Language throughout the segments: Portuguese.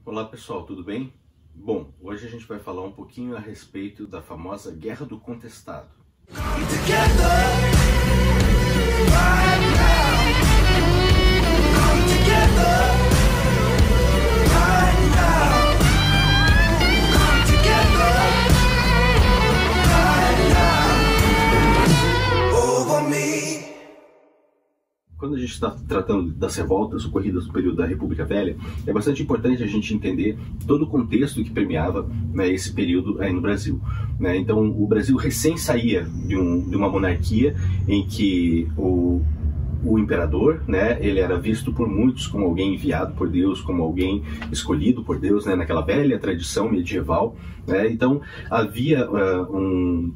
Olá pessoal, tudo bem? Bom, hoje a gente vai falar um pouquinho a respeito da famosa Guerra do Contestado. Quando a gente está tratando das revoltas ocorridas no período da República Velha, é bastante importante a gente entender todo o contexto que permeava, né, esse período aí no Brasil. Né? Então, o Brasil recém saía de uma monarquia em que o imperador, né, ele era visto por muitos como alguém enviado por Deus, como alguém escolhido por Deus, né, naquela velha tradição medieval. Né? Então havia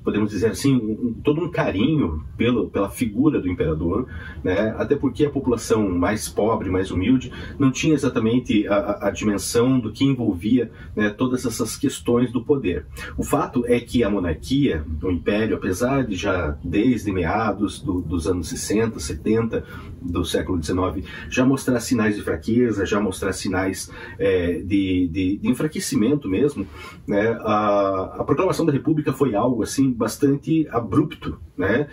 podemos dizer assim, todo um carinho pela figura do imperador, né? Até porque a população mais pobre, mais humilde, não tinha exatamente a dimensão do que envolvia, né, todas essas questões do poder. O fato é que a monarquia, o império, apesar de já desde meados dos anos 60, 70, do século XIX, já mostrar sinais de fraqueza, já mostrar sinais de enfraquecimento mesmo, né? A proclamação da República foi algo assim bastante abrupto, né?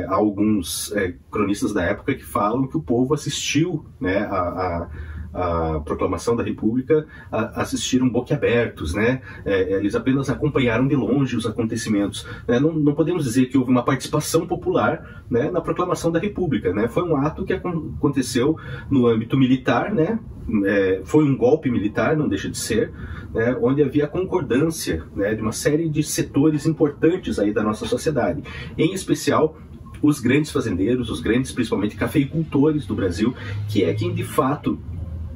Há alguns cronistas da época que falam que o povo assistiu, né, a proclamação da República, assistiram boquiabertos, né? Eles apenas acompanharam de longe os acontecimentos. Né? Não podemos dizer que houve uma participação popular, né, na proclamação da República. Né? Foi um ato que aconteceu no âmbito militar, né? Foi um golpe militar, não deixa de ser, né, onde havia concordância, né, de uma série de setores importantes aí da nossa sociedade, em especial os grandes fazendeiros, os grandes, principalmente, cafeicultores do Brasil, que é quem de fato,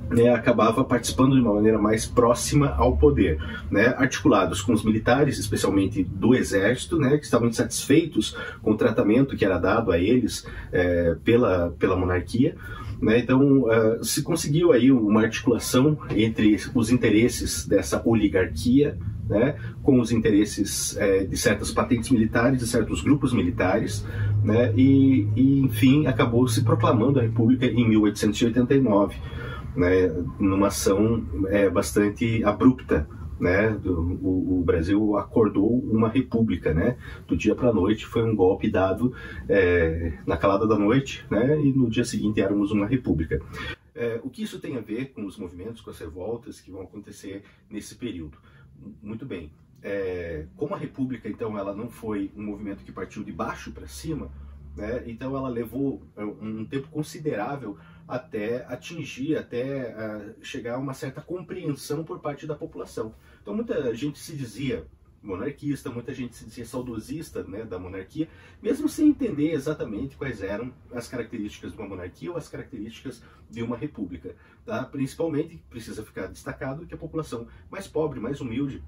né, acabava participando de uma maneira mais próxima ao poder, né, articulados com os militares, especialmente do exército, né, que estavam insatisfeitos com o tratamento que era dado a eles pela monarquia. Né, então se conseguiu aí uma articulação entre os interesses dessa oligarquia, né, com os interesses de certas patentes militares, de certos grupos militares, né, e enfim acabou se proclamando a República em 1889. Né, numa ação bastante abrupta, né, o Brasil acordou uma república, né, do dia para a noite. Foi um golpe dado na calada da noite, né, e no dia seguinte éramos uma república. O que isso tem a ver com os movimentos, com as revoltas que vão acontecer nesse período? Muito bem, como a república, então, ela não foi um movimento que partiu de baixo para cima, né, então ela levou um tempo considerável até atingir, até chegar a uma certa compreensão por parte da população. Então muita gente se dizia monarquista, muita gente se dizia saudosista, né, da monarquia, mesmo sem entender exatamente quais eram as características de uma monarquia ou as características de uma república. Tá? Principalmente, precisa ficar destacado que a população mais pobre, mais humilde,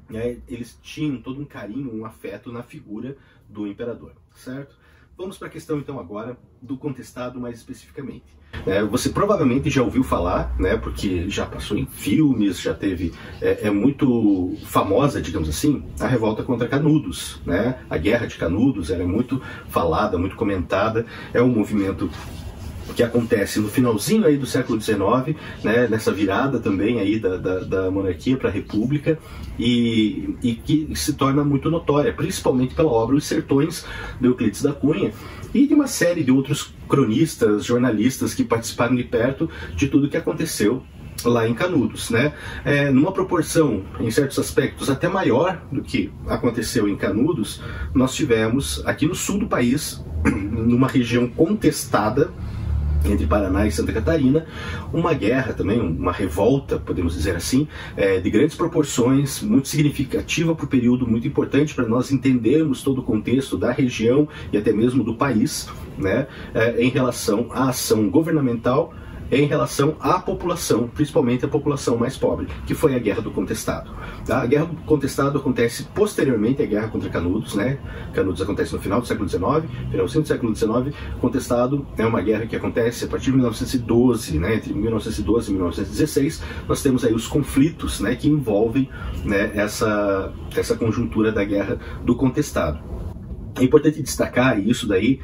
né, eles tinham todo um carinho, um afeto na figura do imperador, certo? Vamos para a questão então agora do contestado mais especificamente. Você provavelmente já ouviu falar, né, porque já passou em filmes, já teve, é muito famosa, digamos assim, a revolta contra Canudos, né? A Guerra de Canudos, ela é muito falada, muito comentada, é um movimento que acontece no finalzinho aí do século XIX, né, nessa virada também aí da monarquia para a república, e que se torna muito notória, principalmente pela obra Os Sertões, de Euclides da Cunha, e de uma série de outros cronistas, jornalistas que participaram de perto de tudo que aconteceu lá em Canudos, né? Numa proporção, em certos aspectos, até maior do que aconteceu em Canudos, nós tivemos aqui no sul do país, numa região contestada, entre Paraná e Santa Catarina, uma guerra também, uma revolta, podemos dizer assim, de grandes proporções, muito significativa para o período, muito importante para nós entendermos todo o contexto da região e até mesmo do país, né, em relação à ação governamental, em relação à população, principalmente a população mais pobre, que foi a Guerra do Contestado. Tá? A Guerra do Contestado acontece posteriormente à Guerra contra Canudos, né? Canudos acontece no final do século XIX, finalzinho do século XIX. Contestado é uma guerra que acontece a partir de 1912, né? Entre 1912 e 1916, nós temos aí os conflitos, né, que envolvem, né, essa conjuntura da Guerra do Contestado. É importante destacar, e isso daí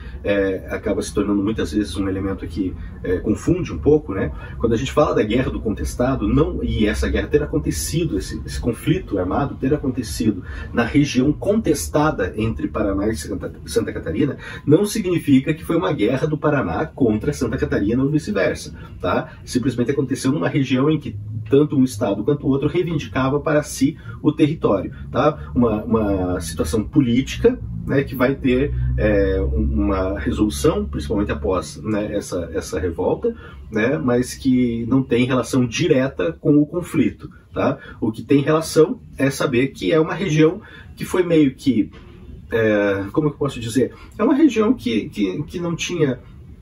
acaba se tornando muitas vezes um elemento que confunde um pouco, né? Quando a gente fala da Guerra do Contestado, e essa guerra ter acontecido, esse conflito armado ter acontecido na região contestada entre Paraná e Santa Catarina, não significa que foi uma guerra do Paraná contra Santa Catarina ou vice-versa, tá? Simplesmente aconteceu numa região em que tanto um estado quanto o outro reivindicava para si o território, tá? Uma situação política, né, que vai ter uma resolução, principalmente após, né, essa revolta, né, mas que não tem relação direta com o conflito, tá? O que tem relação é saber que é uma região que foi meio que, como eu posso dizer, é uma região que não tinha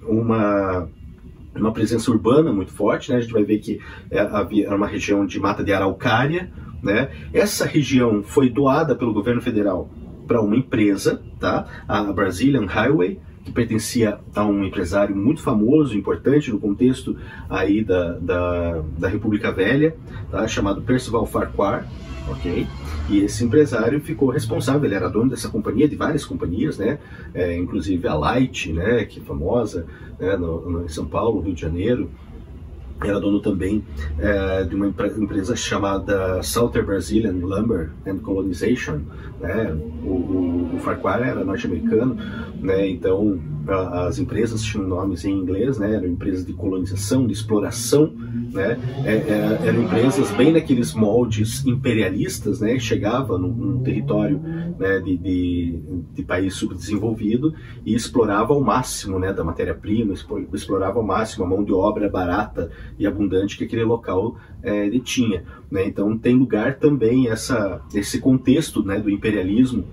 uma presença urbana muito forte, né? A gente vai ver que era uma região de mata de araucária, né? Essa região foi doada pelo governo federal para uma empresa, tá? A Brazilian Highway, que pertencia a um empresário muito famoso, importante no contexto aí da República Velha, tá? Chamado Percival Farquhar, ok? E esse empresário ficou responsável, ele era dono dessa companhia, de várias companhias, né? Inclusive a Light, né? Que é famosa, né? Em São Paulo, Rio de Janeiro. Era dono também de uma empresa chamada Southern Brazilian Lumber and Colonization, né? O Farquhar era norte-americano, né? Então as empresas tinham nomes em inglês, né? Eram empresas de colonização, de exploração, né? Eram empresas bem naqueles moldes imperialistas, né? Chegava num território, né, de país subdesenvolvido e explorava ao máximo, né, da matéria-prima, explorava ao máximo a mão de obra barata e abundante que aquele local detinha, né? Então tem lugar também esse contexto, né, do imperialismo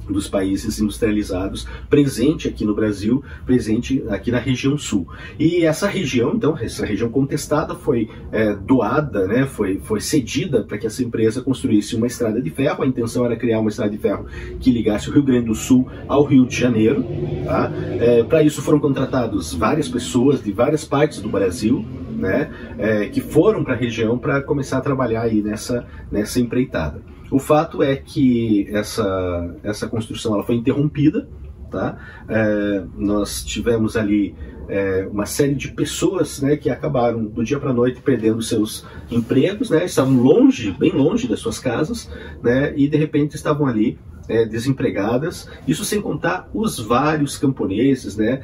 dos países industrializados presente aqui no Brasil, presente aqui na região sul. E essa região, então, essa região contestada foi doada, né, foi cedida para que essa empresa construísse uma estrada de ferro. A intenção era criar uma estrada de ferro que ligasse o Rio Grande do Sul ao Rio de Janeiro, tá? Para isso foram contratados várias pessoas de várias partes do Brasil, né, que foram para a região para começar a trabalhar aí nessa empreitada. O fato é que essa construção ela foi interrompida, tá? Nós tivemos ali uma série de pessoas, né, que acabaram do dia para a noite perdendo seus empregos, né? Estavam longe, bem longe das suas casas, né? E de repente estavam ali desempregadas, isso sem contar os vários camponeses, né,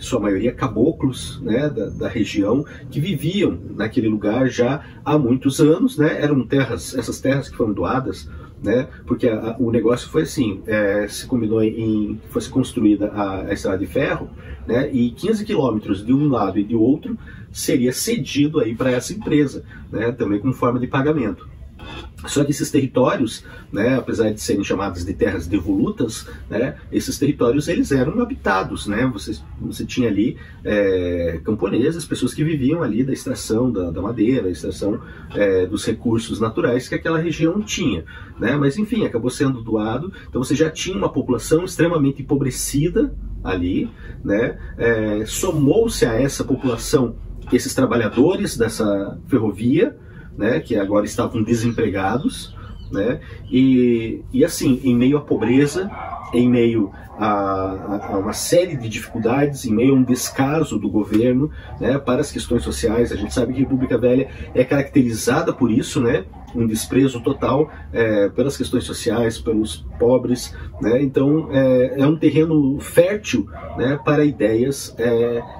sua maioria caboclos, né, da região, que viviam naquele lugar já há muitos anos, né, eram essas terras que foram doadas, né, porque o negócio foi assim, se combinou em que fosse construída a estrada de ferro, né, e 15 quilômetros de um lado e de outro seria cedido aí para essa empresa, né, também como forma de pagamento. Só que esses territórios, né, apesar de serem chamados de terras devolutas, né, esses territórios eles eram habitados, né? Você tinha ali camponeses, pessoas que viviam ali da extração da madeira, a extração dos recursos naturais que aquela região tinha, né? Mas enfim, acabou sendo doado. Então você já tinha uma população extremamente empobrecida ali, né? Somou-se a essa população esses trabalhadores dessa ferrovia, né, que agora estavam desempregados, né, e assim, em meio à pobreza, em meio a uma série de dificuldades, em meio a um descaso do governo, né, para as questões sociais. A gente sabe que a República Velha é caracterizada por isso, né, um desprezo total pelas questões sociais, pelos pobres, né? Então é um terreno fértil, né, para ideias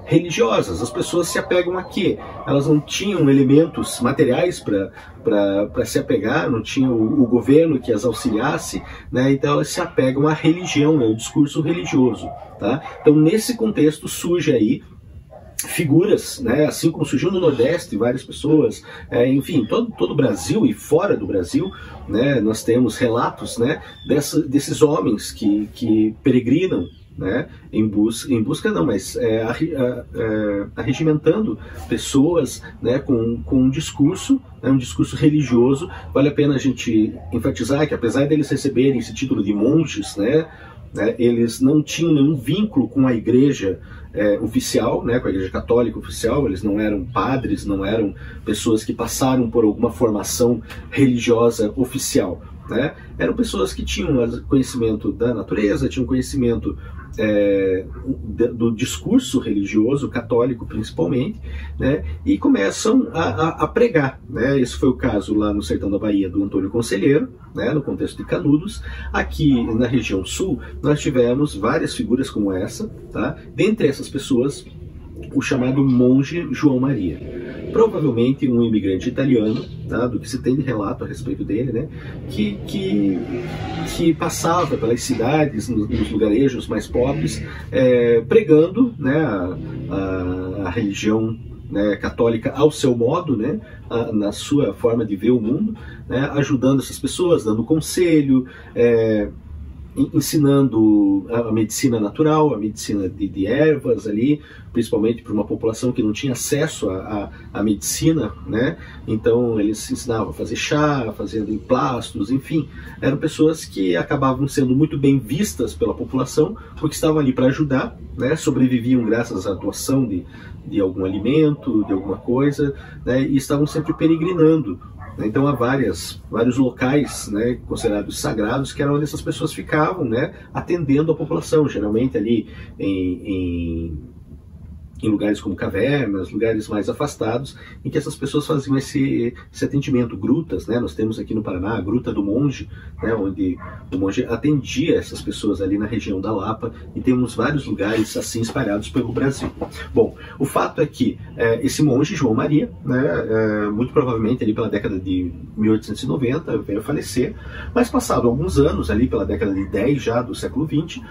religiosas. As pessoas se apegam a quê? Elas não tinham elementos materiais para se apegar, não tinham o governo que as auxiliasse, né? Então elas se apegam à religião, ao discurso religioso, tá? Então nesse contexto surge aí figuras, né, assim como surgiu no Nordeste várias pessoas, enfim, todo o Brasil e fora do Brasil, né, nós temos relatos, né, desses homens que peregrinam, né, em busca não, mas arregimentando pessoas, né, com um discurso, né, um discurso religioso. Vale a pena a gente enfatizar que apesar deles receberem esse título de monges, né, eles não tinham nenhum vínculo com a igreja oficial, né, com a igreja católica oficial. Eles não eram padres, não eram pessoas que passaram por alguma formação religiosa oficial, né, eram pessoas que tinham conhecimento da natureza, tinham conhecimento do discurso religioso, católico principalmente, né, e começam a pregar. Né? Esse foi o caso lá no sertão da Bahia do Antônio Conselheiro, né, no contexto de Canudos. Aqui na região sul, nós tivemos várias figuras como essa. Tá? Dentre essas pessoas, o chamado monge João Maria. Provavelmente um imigrante italiano, tá, do que se tem de relato a respeito dele, né, que passava pelas cidades, nos lugarejos mais pobres, pregando, né, a religião, né, católica ao seu modo, né, na sua forma de ver o mundo, né, ajudando essas pessoas, dando conselho, ensinando a medicina natural, a medicina de ervas ali, principalmente para uma população que não tinha acesso à medicina, né? Então eles ensinavam a fazer chá, fazendo emplastos, enfim, eram pessoas que acabavam sendo muito bem vistas pela população, porque estavam ali para ajudar, né? Sobreviviam graças à doação de algum alimento, de alguma coisa, né? E estavam sempre peregrinando. Então há vários locais, né, considerados sagrados, que eram onde essas pessoas ficavam, né, atendendo a população, geralmente ali em lugares como cavernas, lugares mais afastados, em que essas pessoas faziam esse atendimento. Grutas, né, nós temos aqui no Paraná a Gruta do Monge, né, onde o monge atendia essas pessoas ali na região da Lapa, e temos vários lugares assim espalhados pelo Brasil. Bom, o fato é que esse monge, João Maria, né, muito provavelmente ali pela década de 1890, veio a falecer, mas passado alguns anos, ali pela década de 10 já do século XX,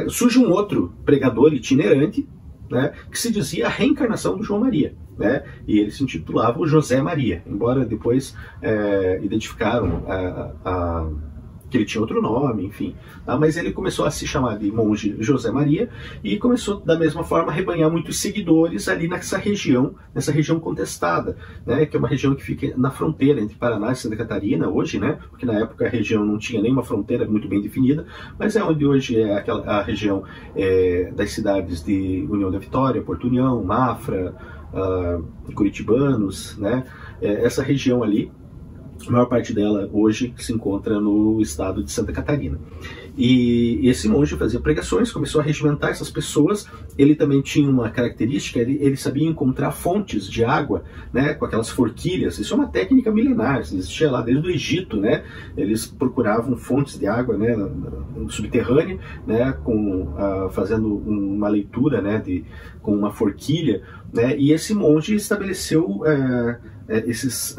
surge um outro pregador itinerante, né, que se dizia a reencarnação do João Maria, né, e ele se intitulava o José Maria, embora depois identificaram que ele tinha outro nome, enfim. Tá? Mas ele começou a se chamar de monge José Maria e começou da mesma forma a rebanhar muitos seguidores ali nessa região contestada, né, que é uma região que fica na fronteira entre Paraná e Santa Catarina hoje, né, porque na época a região não tinha nenhuma fronteira muito bem definida, mas é onde hoje é a região das cidades de União da Vitória, Porto União, Mafra, Curitibanos, né, essa região ali. A maior parte dela hoje se encontra no estado de Santa Catarina. E esse monge fazia pregações, começou a regimentar essas pessoas. Ele também tinha uma característica, ele sabia encontrar fontes de água, né, com aquelas forquilhas. Isso é uma técnica milenar, existia lá desde o Egito, né? Eles procuravam fontes de água, né, no subterrâneo, né, fazendo uma leitura, né, com uma forquilha, né? E esse monge estabeleceu essas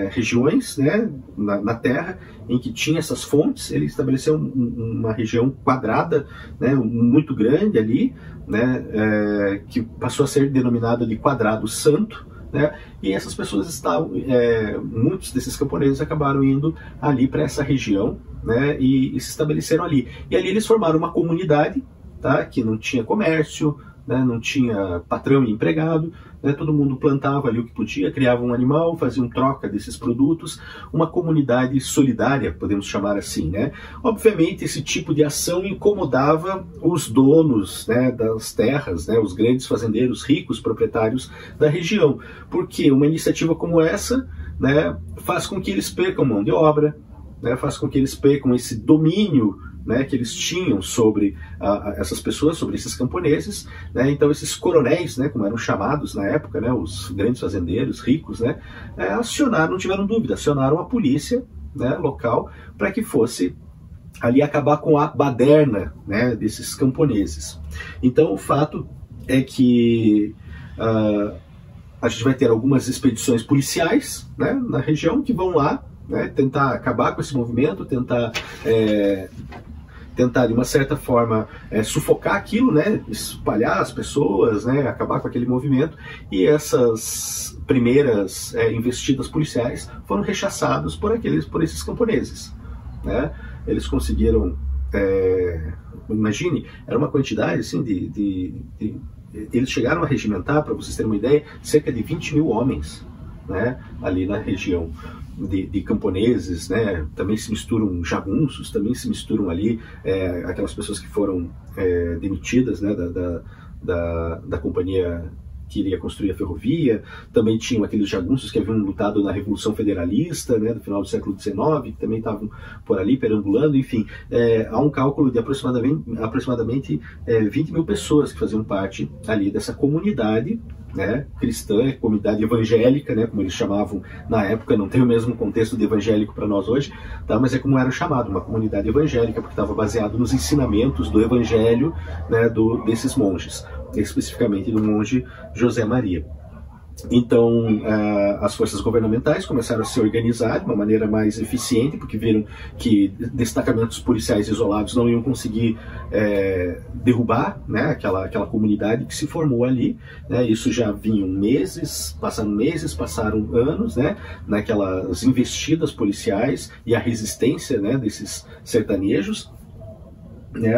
regiões, né, na Terra em que tinha essas fontes. Ele estabeleceu uma região quadrada, né, muito grande ali, né, que passou a ser denominada de Quadrado Santo, né, e essas pessoas estavam, muitos desses camponeses acabaram indo ali para essa região, né, e se estabeleceram ali. E ali eles formaram uma comunidade, tá, que não tinha comércio, né, não tinha patrão e empregado, né, todo mundo plantava ali o que podia, criava um animal, fazia troca desses produtos, uma comunidade solidária, podemos chamar assim, né? Obviamente esse tipo de ação incomodava os donos, né, das terras, né, os grandes fazendeiros ricos, proprietários da região, porque uma iniciativa como essa, né, faz com que eles percam mão de obra, né, faz com que eles percam esse domínio, né, que eles tinham sobre essas pessoas, sobre esses camponeses, né? Então esses coronéis, né, como eram chamados na época, né, os grandes fazendeiros ricos, né, acionaram, não tiveram dúvida, acionaram a polícia, né, local, para que fosse ali acabar com a baderna, né, desses camponeses. Então o fato é que a gente vai ter algumas expedições policiais, né, na região, que vão lá, né, tentar acabar com esse movimento, tentar de uma certa forma sufocar aquilo, né, espalhar as pessoas, né, acabar com aquele movimento. E essas primeiras investidas policiais foram rechaçadas por esses camponeses, né. Eles conseguiram, imagine, era uma quantidade assim eles chegaram a regimentar, para vocês terem uma ideia, cerca de 20 mil homens, né, ali na região de camponeses, né? Também se misturam jagunços, também se misturam ali aquelas pessoas que foram demitidas, né, da companhia que iria construir a ferrovia, também tinham aqueles jagunços que haviam lutado na Revolução Federalista, né, no final do século XIX, que também estavam por ali perambulando, enfim, há um cálculo de aproximadamente 20 mil pessoas que faziam parte ali dessa comunidade, né, cristã, comunidade evangélica, né, como eles chamavam na época, não tem o mesmo contexto de evangélico para nós hoje, tá, mas é como era chamado, uma comunidade evangélica, porque estava baseado nos ensinamentos do evangelho, né, desses monges, especificamente do monge José Maria. Então, as forças governamentais começaram a se organizar de uma maneira mais eficiente, porque viram que destacamentos policiais isolados não iam conseguir derrubar, né, aquela comunidade que se formou ali, né. Isso já vinham meses, passaram anos, né, naquelas investidas policiais e a resistência, né, desses sertanejos.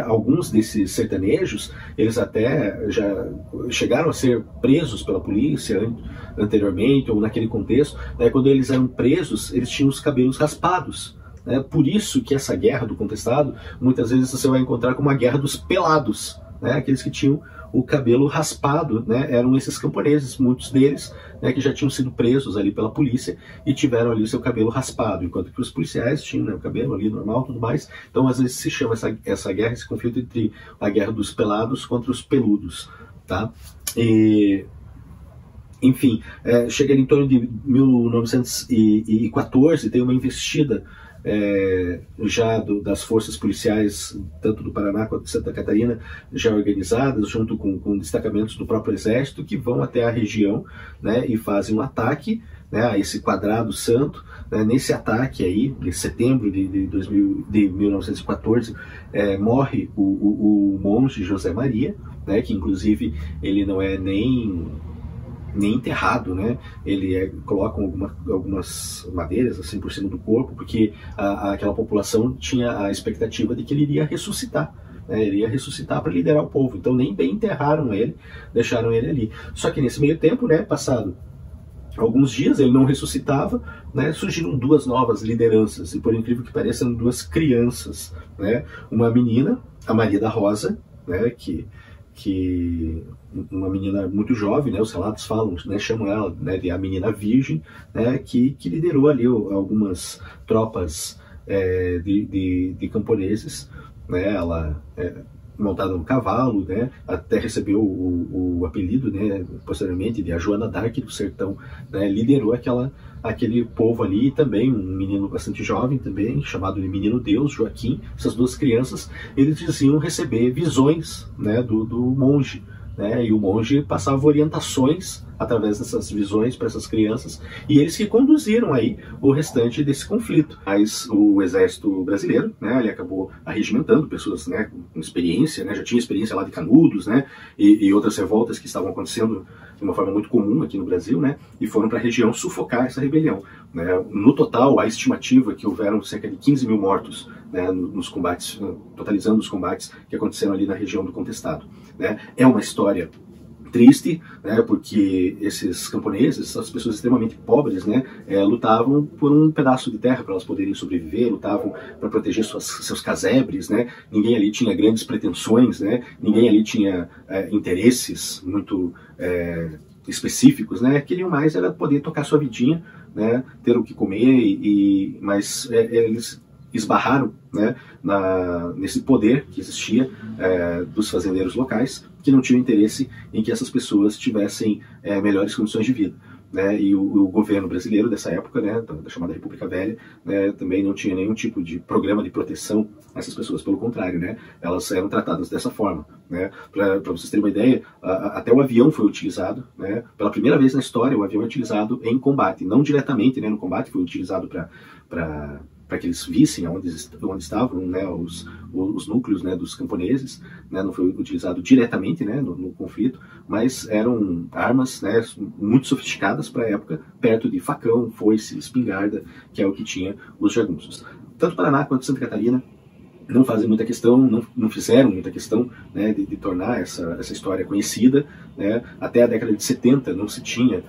Alguns desses sertanejos, eles até já chegaram a ser presos pela polícia anteriormente, ou naquele contexto, né, quando eles eram presos, eles tinham os cabelos raspados. Por isso que essa guerra do contestado, muitas vezes você vai encontrar como a guerra dos pelados, né, aqueles que tinham o cabelo raspado, né, eram esses camponeses, muitos deles, né, que já tinham sido presos ali pela polícia e tiveram ali o seu cabelo raspado, enquanto que os policiais tinham, né, o cabelo ali normal e tudo mais. Então, às vezes se chama essa guerra, esse conflito entre a guerra dos pelados contra os peludos, tá? Enfim, chega em torno de 1914, tem uma investida já das forças policiais, tanto do Paraná quanto de Santa Catarina, já organizadas, junto com destacamentos do próprio Exército, que vão até a região, né, e fazem um ataque, né, a esse quadrado santo. Nesse ataque aí, em setembro de 1914, morre o monge José Maria, né, que inclusive ele não é nem enterrado, né? Colocam algumas madeiras assim por cima do corpo, porque aquela população tinha a expectativa de que ele iria ressuscitar, né? Ele ia ressuscitar para liderar o povo. Então nem bem enterraram ele, deixaram ele ali. Só que nesse meio tempo, né, passado alguns dias, ele não ressuscitava, né, surgiram duas novas lideranças, e por incrível que pareça, eram duas crianças, né? Uma menina, a Maria da Rosa, né, que uma menina muito jovem, né, os relatos falam, né, chamam ela, né, de a menina virgem, né, que liderou ali algumas tropas de camponeses, né, ela montada no cavalo, né, até recebeu o apelido, né, posteriormente, de a Joana d'Arc do Sertão, né, liderou aquele povo ali. E também um menino bastante jovem também, chamado de Menino Deus, Joaquim. Essas duas crianças, eles diziam receber visões, né, do monge, né, e o monge passava orientações através dessas visões para essas crianças, e eles que conduziram aí o restante desse conflito. Mas o exército brasileiro, né, ele acabou arregimentando pessoas, né, com experiência, né, já tinha experiência lá de Canudos, né, e outras revoltas que estavam acontecendo de uma forma muito comum aqui no Brasil, né, e foram para a região sufocar essa rebelião, né. No total, a estimativa é que houveram cerca de 15 mil mortos, né, nos combates, totalizando os combates que aconteceram ali na região do Contestado, né. É uma história triste, né, porque esses camponeses, essas pessoas extremamente pobres, né, lutavam por um pedaço de terra para elas poderem sobreviver, lutavam para proteger seus casebres, né, ninguém ali tinha grandes pretensões, né, ninguém ali tinha interesses muito específicos, né, queriam mais era poder tocar sua vidinha, né, ter o que comer, mas eles esbarraram, né, nesse poder que existia dos fazendeiros locais, que não tinham interesse em que essas pessoas tivessem melhores condições de vida, né, e o governo brasileiro dessa época, né, da chamada República Velha, né, também não tinha nenhum tipo de programa de proteção a essas pessoas. Pelo contrário, né, elas eram tratadas dessa forma, né. Para vocês terem uma ideia, até o avião foi utilizado, né, pela primeira vez na história. O avião é utilizado em combate, não diretamente, né, no combate, foi utilizado para que eles vissem onde estavam, né, os núcleos, né, dos camponeses, né, não foi utilizado diretamente, né, no conflito, mas eram armas, né, muito sofisticadas para a época, perto de facão, foice, espingarda, que é o que tinha os jagunços. Tanto Paraná quanto Santa Catarina não fazem muita questão, não fizeram muita questão, né, de tornar essa história conhecida, né. Até a década de 70 não se tinha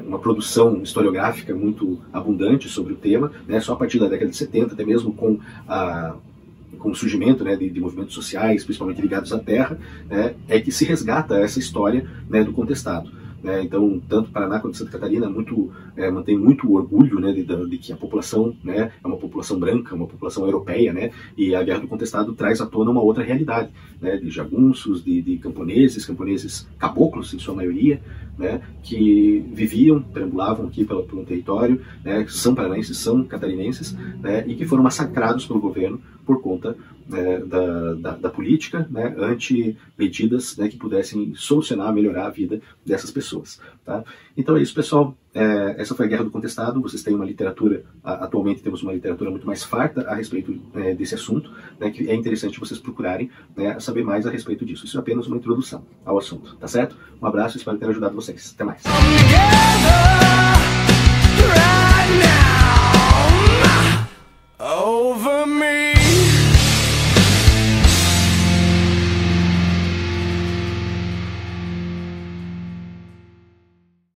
uma produção historiográfica muito abundante sobre o tema, né. Só a partir da década de 70, até mesmo com o surgimento, né, de movimentos sociais, principalmente ligados à terra, né, é que se resgata essa história, né, do contestado. né? Então, tanto Paraná quanto Santa Catarina mantém muito orgulho, né, de que a população, né, é uma população branca, uma população europeia, né? E a Guerra do Contestado traz à tona uma outra realidade, né, de jagunços, de camponeses caboclos, em sua maioria, né, que viviam, perambulavam aqui pelo território, né, são paranaenses, são catarinenses, né, e que foram massacrados pelo governo por conta, né, da política, né, anti-medidas, né, que pudessem solucionar, melhorar a vida dessas pessoas. Tá? Então é isso, pessoal. Essa foi a Guerra do Contestado. Vocês têm uma literatura, atualmente temos uma literatura muito mais farta a respeito desse assunto, né, que é interessante vocês procurarem, né, saber mais a respeito disso. Isso é apenas uma introdução ao assunto, tá certo? Um abraço, espero ter ajudado vocês. Até mais.